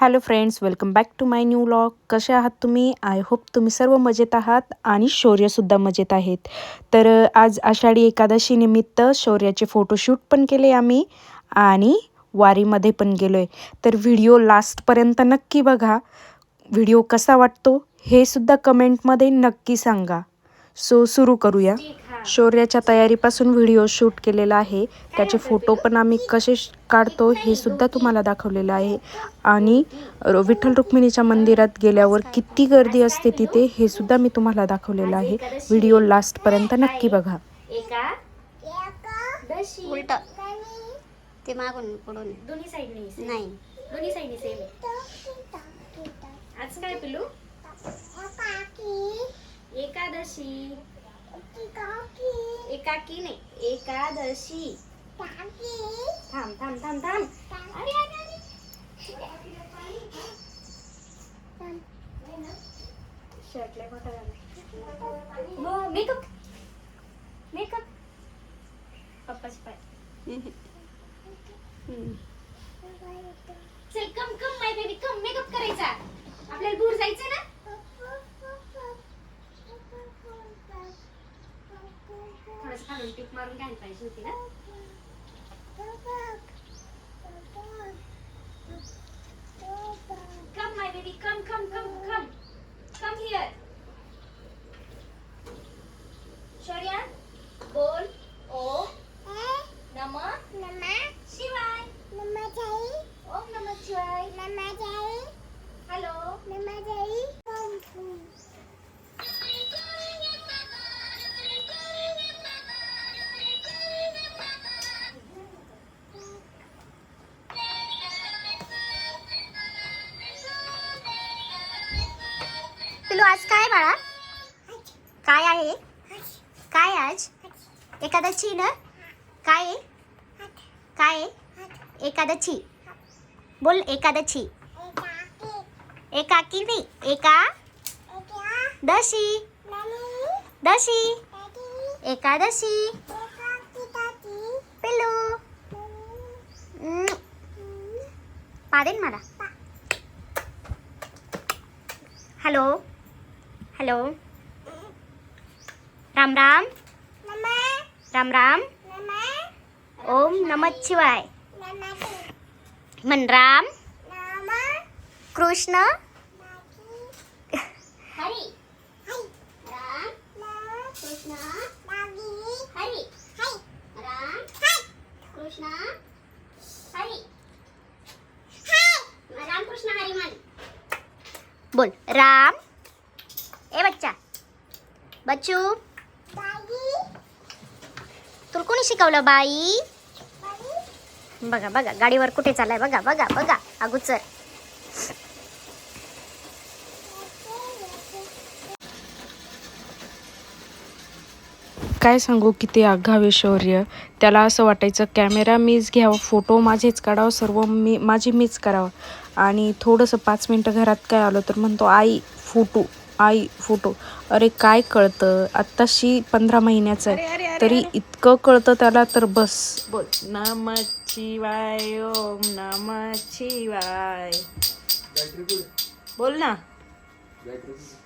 Hello friends, welcome back to my new vlog. कसे आहात तुम्ही? आय होप तुम्ही सर्व मजेत आहात आणि शौर्यसुद्धा मजेत आहेत. तर आज आषाढी एकादशी निमित्त शौर्याचे फोटोशूट पण केले आम्ही आणि वारीमध्ये पण गेलो आहे. तर व्हिडिओ लास्टपर्यंत नक्की बघा. व्हिडिओ कसा वाटतो हे सुद्धा कमेंटमध्ये नक्की सांगा. सो सुरू करूया. शौर्याच्या तयारीपासून व्हिडिओ शूट केलेला आहे. त्याचे फोटो पण आम्ही कसे काढतो हे सुद्धा तुम्हाला दाखवलेलं आहे. आणि विठ्ठल रुक्मिणीच्या मंदिरात गेल्यावर किती गर्दी असते तिथे हे सुद्धा मी तुम्हाला दाखवलेलं आहे. व्हिडिओ लास्टपर्यंत नक्की बघा. उलट ते मागून पुढून दोन्ही साइडने नाही दोन्ही साइडने सेम. आज काय पिलू? एकादशी. एकाकी नाही, एकादशी. थांब थांब थांब थांब. अरे अरे शर्ट लय मोठा झाला. मेकअप मेकअप पप्पाचे पाय. चल कम कम माय बेबी कम. मेकअप करायचा आपल्याला. दूर जायचं ना. थोडंसं खालून टिप मारून घ्यायला पाहिजे होती ना. Come my baby come come come come come here. Shaurya बोल ओम नमः शिवाय. ओम नमः शिवाय. हॅलो. पिलू आज काय बाळा? काय आहे? काय आज एकादशी ना? काय आहे? काय आहे? एकादशी बोल. एकादशी. एकाकी नाही, एकादशी. दशी एकादशी. पिलू पाडेन मला. Hello hello. राम राम राम राम. ओम नमः शिवाय. मन राम कृष्ण हरी राम कृष्ण हरी. राम कृष्ण हरी. राम कृष्ण हरी मन. बोल. राम. ए बच्चा बच्चू तुला कोणी शिकवलं बाई? बघा बघा गाडीवर कुठे चाललाय. बघा बघा बघा अगोदर. काय सांगू किती आगावे शौर्य. त्याला असं वाटायचं कॅमेरा मीच घ्यावं, फोटो माझेच काढावं, सर्व मीच करावं. आणि थोडंसं 5 मिनटं घरात काय आलं तर म्हणतो आई फोटो, आई फोटो. अरे काय कळतं, आत्ताशी 15 महिन्याचं आहे तरी इतकं कळतं त्याला. तर बस बोल नमः शिवाय. ओम नमः शिवाय. बोल ना.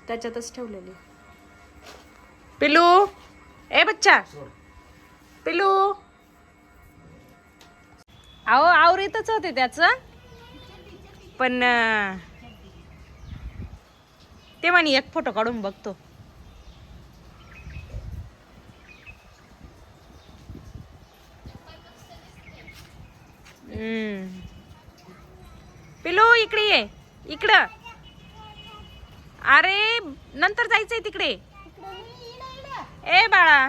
त्याच्यातच ठेवलेली. पिलू ए बच्चा पिलू. अहो आवरीतच होते त्याचं पण ते म्हणे एक फोटो काढून बघतो. पिलू इकडे ये. इकडं. अरे नंतर जायचंय तिकडे. ए बाळा.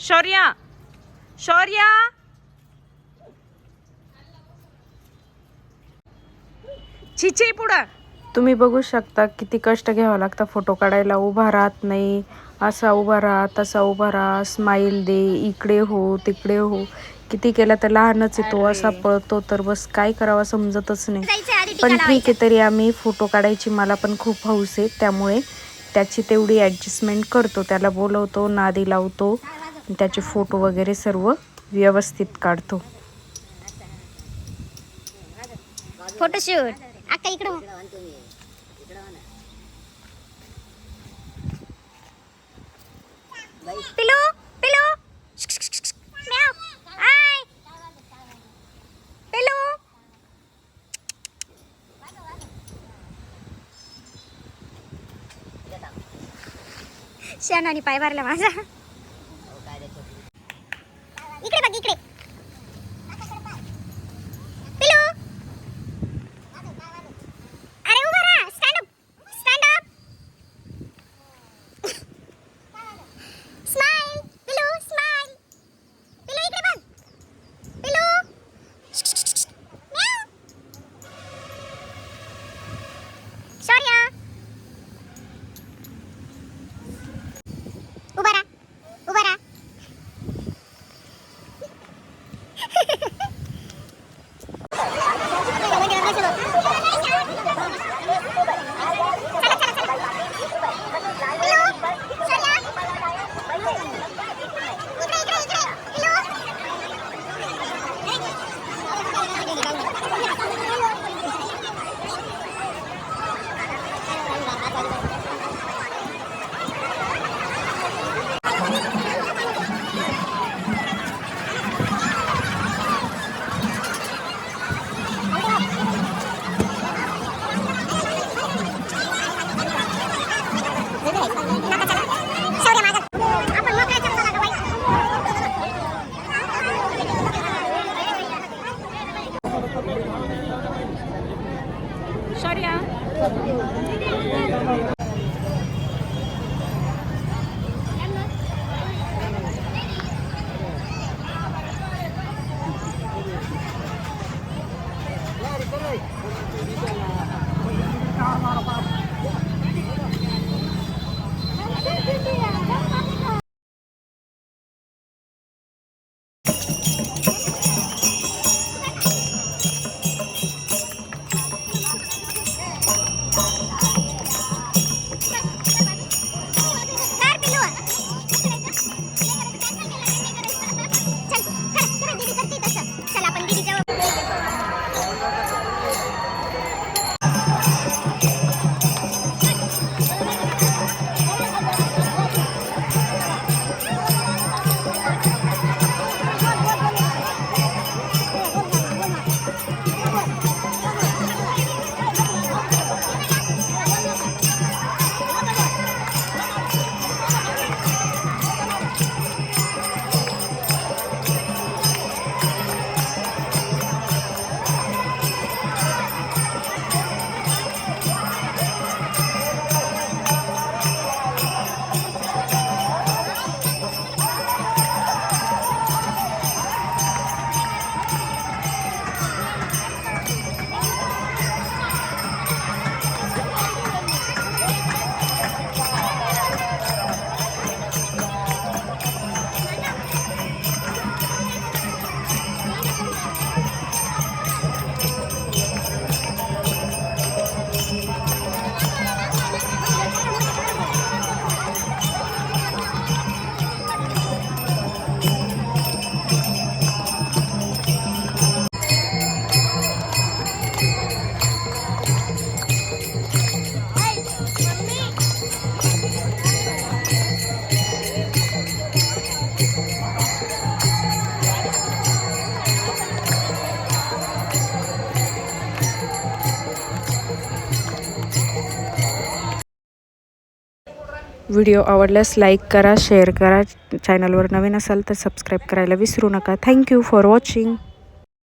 शौर्या शौर्या. छिची पुढं. तुम्ही बघू शकता किती कष्ट घ्यावं लागतं फोटो काढायला. उभा राहत नाही, असा उभा राहा, तसा उभा राहा, स्माईल दे, इकडे हो तिकडे हो. किती केलं तर लहानच येतो, असा पळतो. तर बस काय करावं समजतच नाही. पण ठीक आहे, तरी आम्ही फोटो काढायची मला पण खूप हौस आहे. त्यामुळे त्याची तेवढी ॲडजस्टमेंट करतो. त्याला बोलवतो, नादी लावतो, त्याचे फोटो वगैरे सर्व व्यवस्थित काढतो. फोटोशूट अक्का इकडं हो. पिलू पिलू म्याव आय पिलू शनानी पाय भरला माझा इकडे बघ इकडे पिलू अरे उभा राहा स्टँड अप स्माइल पिलू स्माइल पिलू इकडे बघ पिलू म्याव शौर्य उभा राहा उभा राहा व्हिडिओ आवडल्यास लाईक करा, शेअर करा. चॅनलवर नवीन असाल तर सबस्क्राईब करायला विसरू नका. Thank you for watching.